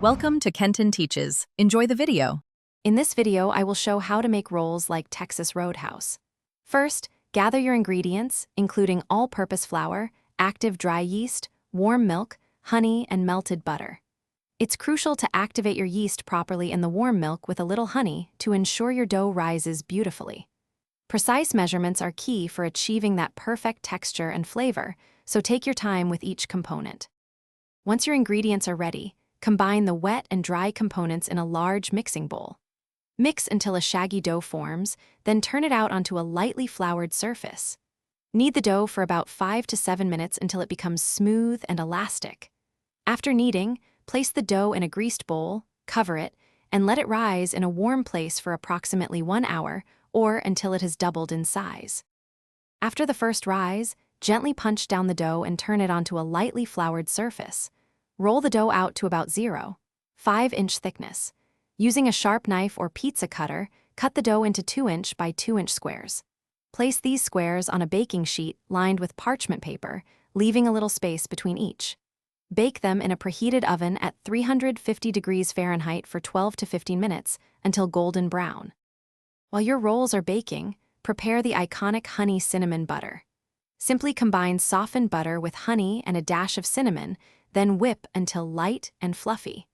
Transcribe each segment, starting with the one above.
Welcome to Kenton Teaches. Enjoy the video. In this video, I will show how to make rolls like Texas Roadhouse. First, gather your ingredients, including all-purpose flour, active dry yeast, warm milk, honey, and melted butter. It's crucial to activate your yeast properly in the warm milk with a little honey to ensure your dough rises beautifully. Precise measurements are key for achieving that perfect texture and flavor, so take your time with each component. Once your ingredients are ready, combine the wet and dry components in a large mixing bowl. Mix until a shaggy dough forms, then turn it out onto a lightly floured surface. Knead the dough for about 5 to 7 minutes until it becomes smooth and elastic. After kneading, place the dough in a greased bowl, cover it, and let it rise in a warm place for approximately 1 hour or until it has doubled in size. After the first rise, gently punch down the dough and turn it onto a lightly floured surface. Roll the dough out to about 0.5-inch thickness. Using a sharp knife or pizza cutter, cut the dough into 2-inch by 2-inch squares. Place these squares on a baking sheet lined with parchment paper, leaving a little space between each. Bake them in a preheated oven at 350 degrees Fahrenheit for 12 to 15 minutes until golden brown. While your rolls are baking, prepare the iconic honey cinnamon butter. Simply combine softened butter with honey and a dash of cinnamon, then whip until light and fluffy.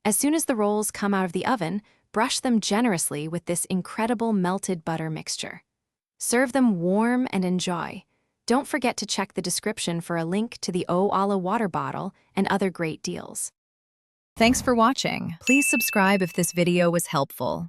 As soon as the rolls come out of the oven, brush them generously with this incredible melted butter mixture. Serve them warm and enjoy. Don't forget to check the description for a link to the O-Ala water bottle and other great deals. Thanks for watching. Please subscribe if this video was helpful.